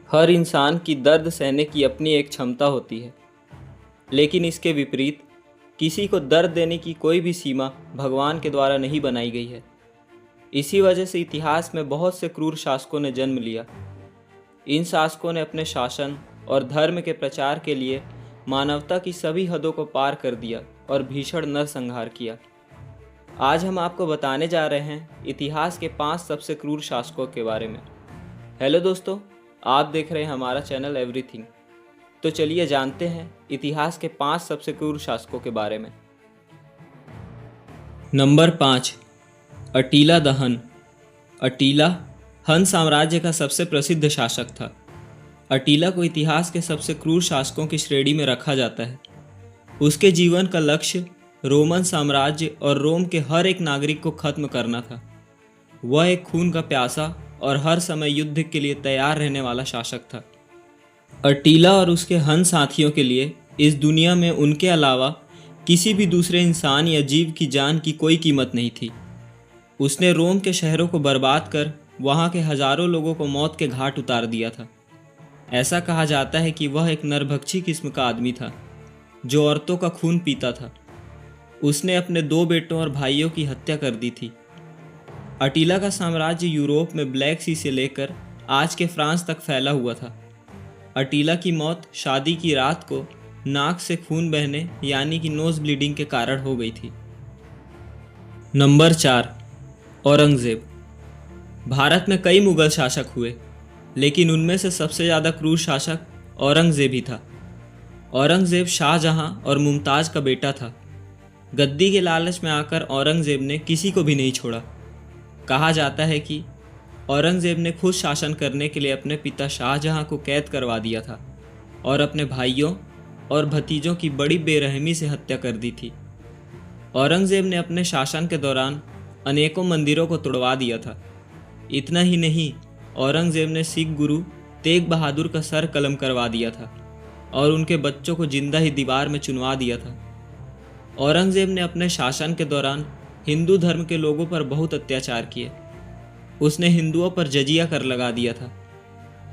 हर इंसान की दर्द सहने की अपनी एक क्षमता होती है, लेकिन इसके विपरीत किसी को दर्द देने की कोई भी सीमा भगवान के द्वारा नहीं बनाई गई है। इसी वजह से इतिहास में बहुत से क्रूर शासकों ने जन्म लिया। इन शासकों ने अपने शासन और धर्म के प्रचार के लिए मानवता की सभी हदों को पार कर दिया और भीषण नरसंहार किया। आज हम आपको बताने जा रहे हैं इतिहास के 5 सबसे क्रूर शासकों के बारे में। हेलो दोस्तों, आप देख रहे हैं हमारा चैनल एवरीथिंग। तो चलिए जानते हैं इतिहास के 5 सबसे क्रूर शासकों के बारे में। नंबर 5, अटीला द हन। अटीला हन साम्राज्य का सबसे प्रसिद्ध शासक था। अटीला को इतिहास के सबसे क्रूर शासकों की श्रेणी में रखा जाता है। उसके जीवन का लक्ष्य रोमन साम्राज्य और रोम के हर एक नागरिक को खत्म करना था। वह एक खून का प्यासा और हर समय युद्ध के लिए तैयार रहने वाला शासक था। अटीला और उसके हन साथियों के लिए इस दुनिया में उनके अलावा किसी भी दूसरे इंसान या जीव की जान की कोई कीमत नहीं थी। उसने रोम के शहरों को बर्बाद कर वहाँ के हजारों लोगों को मौत के घाट उतार दिया था। ऐसा कहा जाता है कि वह एक नरभक्षी किस्म का आदमी था जो औरतों का खून पीता था। उसने अपने 2 बेटों और भाइयों की हत्या कर दी थी। अटीला का साम्राज्य यूरोप में ब्लैक सी से लेकर आज के फ्रांस तक फैला हुआ था। अटीला की मौत शादी की रात को नाक से खून बहने यानी कि नोज ब्लीडिंग के कारण हो गई थी। नंबर 4, औरंगजेब। भारत में कई मुगल शासक हुए, लेकिन उनमें से सबसे ज़्यादा क्रूर शासक औरंगजेब ही था। औरंगजेब शाहजहां और मुमताज़ का बेटा था। गद्दी के लालच में आकर औरंगजेब ने किसी को भी नहीं छोड़ा। कहा जाता है कि औरंगजेब ने खुद शासन करने के लिए अपने पिता शाहजहां को कैद करवा दिया था और अपने भाइयों और भतीजों की बड़ी बेरहमी से हत्या कर दी थी। औरंगजेब ने अपने शासन के दौरान अनेकों मंदिरों को तोड़वा दिया था। इतना ही नहीं, औरंगजेब ने सिख गुरु तेग बहादुर का सर कलम करवा दिया था और उनके बच्चों को जिंदा ही दीवार में चुनवा दिया था। औरंगजेब ने अपने शासन के दौरान हिंदू धर्म के लोगों पर बहुत अत्याचार किए। उसने हिंदुओं पर जजिया कर लगा दिया था,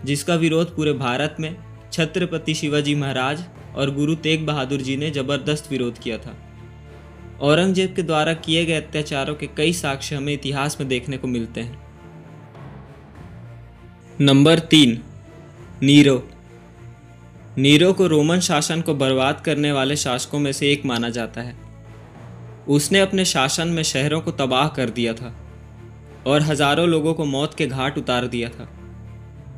जिसका विरोध पूरे भारत में छत्रपति शिवाजी महाराज और गुरु तेग बहादुर जी ने जबरदस्त विरोध किया था। औरंगजेब के द्वारा किए गए अत्याचारों के कई साक्ष्य हमें इतिहास में देखने को मिलते हैं। Number 3, Nero. नीरो को रोमन शासन को बर्बाद करने वाले शासकों में से एक माना जाता है। उसने अपने शासन में शहरों को तबाह कर दिया था और हजारों लोगों को मौत के घाट उतार दिया था,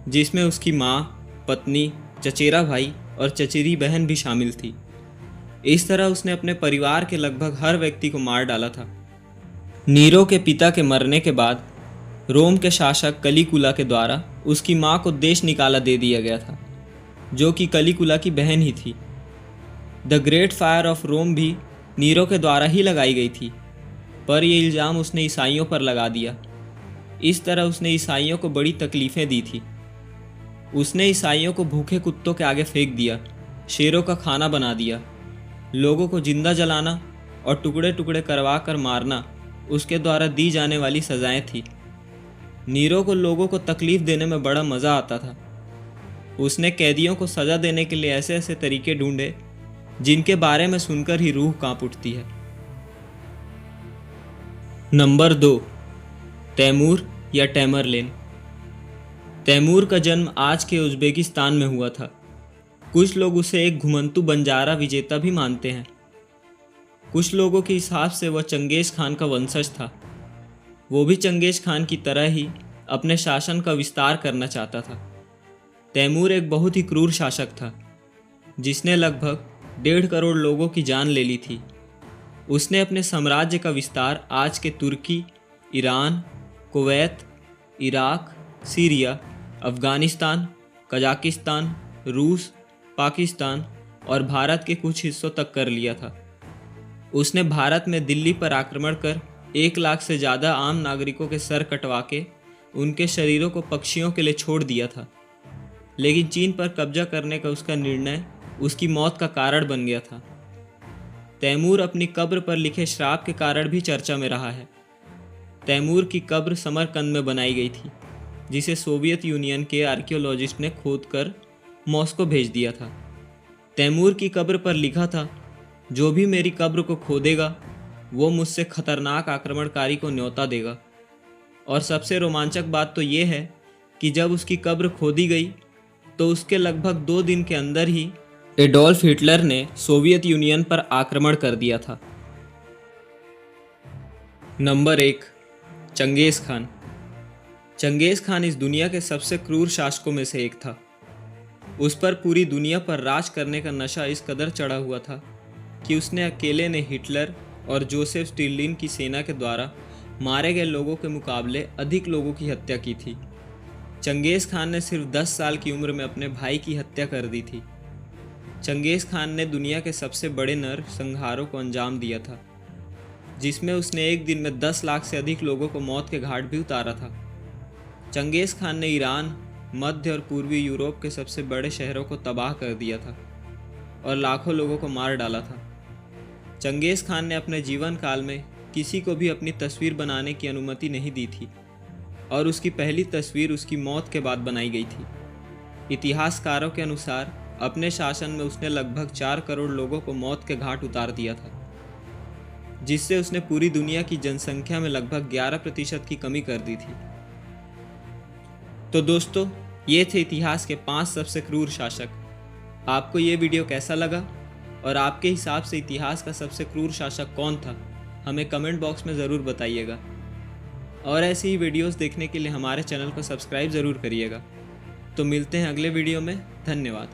जिसमें उसकी माँ, पत्नी, चचेरा भाई और चचेरी बहन भी शामिल थी। इस तरह उसने अपने परिवार के लगभग हर व्यक्ति को मार डाला था। नीरो के पिता के मरने के बाद रोम के शासक कलिकुला के द्वारा उसकी माँ को देश निकाला दे दिया गया था, जो कि कलिकुला की बहन ही थी। The great fire of Rome भी नीरो के द्वारा ही लगाई गई थी, पर यह इल्ज़ाम उसने ईसाइयों पर लगा दिया। इस तरह उसने ईसाइयों को बड़ी तकलीफ़ें दी थी। उसने ईसाइयों को भूखे कुत्तों के आगे फेंक दिया, शेरों का खाना बना दिया। लोगों को जिंदा जलाना और टुकड़े टुकड़े करवा कर मारना उसके द्वारा दी जाने वाली सजाएं थी। नीरो को लोगों को तकलीफ़ देने में बड़ा मज़ा आता था। उसने कैदियों को सज़ा देने के लिए ऐसे ऐसे तरीके ढूंढे जिनके बारे में सुनकर ही रूह कांप उठती है। नंबर 2, तैमूर या टैमरलेन। तैमूर का जन्म आज के उज़्बेकिस्तान में हुआ था। कुछ लोग उसे एक घुमंतू बंजारा विजेता भी मानते हैं। कुछ लोगों के हिसाब से वह चंगेज़ खान का वंशज था। वो भी चंगेज़ खान की तरह ही अपने शासन का विस्तार करना चाहता था। तैमूर एक बहुत ही क्रूर शासक था, जिसने लगभग 1.5 करोड़ लोगों की जान ले ली थी। उसने अपने साम्राज्य का विस्तार आज के तुर्की, Iran, Kuwait, Iraq, Syria, Afghanistan, Kazakhstan, रूस, पाकिस्तान और भारत के कुछ हिस्सों तक कर लिया था। उसने भारत में दिल्ली पर आक्रमण कर 1 लाख से ज़्यादा आम नागरिकों के सर कटवा के उनके शरीरों को पक्षियों के लिए छोड़ दिया था। लेकिन चीन पर कब्जा करने का उसका निर्णय उसकी मौत का कारण बन गया था। तैमूर अपनी कब्र पर लिखे श्राप के कारण भी चर्चा में रहा है। तैमूर की कब्र समरकंद में बनाई गई थी। जिसे सोवियत यूनियन के आर्कियोलॉजिस्ट ने खोदकर मॉस्को भेज दिया था। तैमूर की कब्र पर लिखा था, जो भी मेरी कब्र को खोदेगा वो मुझसे खतरनाक आक्रमणकारी को न्योता देगा। और सबसे रोमांचक बात तो ये है कि जब उसकी कब्र खोदी गई तो उसके लगभग 2 दिन के अंदर ही एडोल्फ हिटलर ने सोवियत यूनियन पर आक्रमण कर दिया था। नंबर 1, चंगेज़ खान। चंगेज़ खान इस दुनिया के सबसे क्रूर शासकों में से एक था। उस पर पूरी दुनिया पर राज करने का नशा इस कदर चढ़ा हुआ था कि उसने अकेले ने हिटलर और जोसेफ स्टालिन की सेना के द्वारा मारे गए लोगों के मुकाबले अधिक लोगों की हत्या की थी। चंगेज़ खान ने सिर्फ 10 साल की उम्र में अपने भाई की हत्या कर दी थी। चंगेज़ खान ने दुनिया के सबसे बड़े नरसंहारों को अंजाम दिया था, जिसमें उसने एक दिन में 10 लाख से अधिक लोगों को मौत के घाट भी उतारा था। चंगेज़ खान ने ईरान, मध्य और पूर्वी यूरोप के सबसे बड़े शहरों को तबाह कर दिया था और लाखों लोगों को मार डाला था। चंगेज़ खान ने अपने जीवन काल में किसी को भी अपनी तस्वीर बनाने की अनुमति नहीं दी थी और उसकी पहली तस्वीर उसकी मौत के बाद बनाई गई थी। इतिहासकारों के अनुसार अपने शासन में उसने लगभग 4 करोड़ लोगों को मौत के घाट उतार दिया था, जिससे उसने पूरी दुनिया की जनसंख्या में लगभग 11% की कमी कर दी थी। तो दोस्तों, ये थे इतिहास के 5 सबसे क्रूर शासक। आपको ये वीडियो कैसा लगा और आपके हिसाब से इतिहास का सबसे क्रूर शासक कौन था, हमें कमेंट बॉक्स में ज़रूर बताइएगा। और ऐसी ही वीडियोस देखने के लिए हमारे चैनल को सब्सक्राइब ज़रूर करिएगा। तो मिलते हैं अगले वीडियो में। धन्यवाद।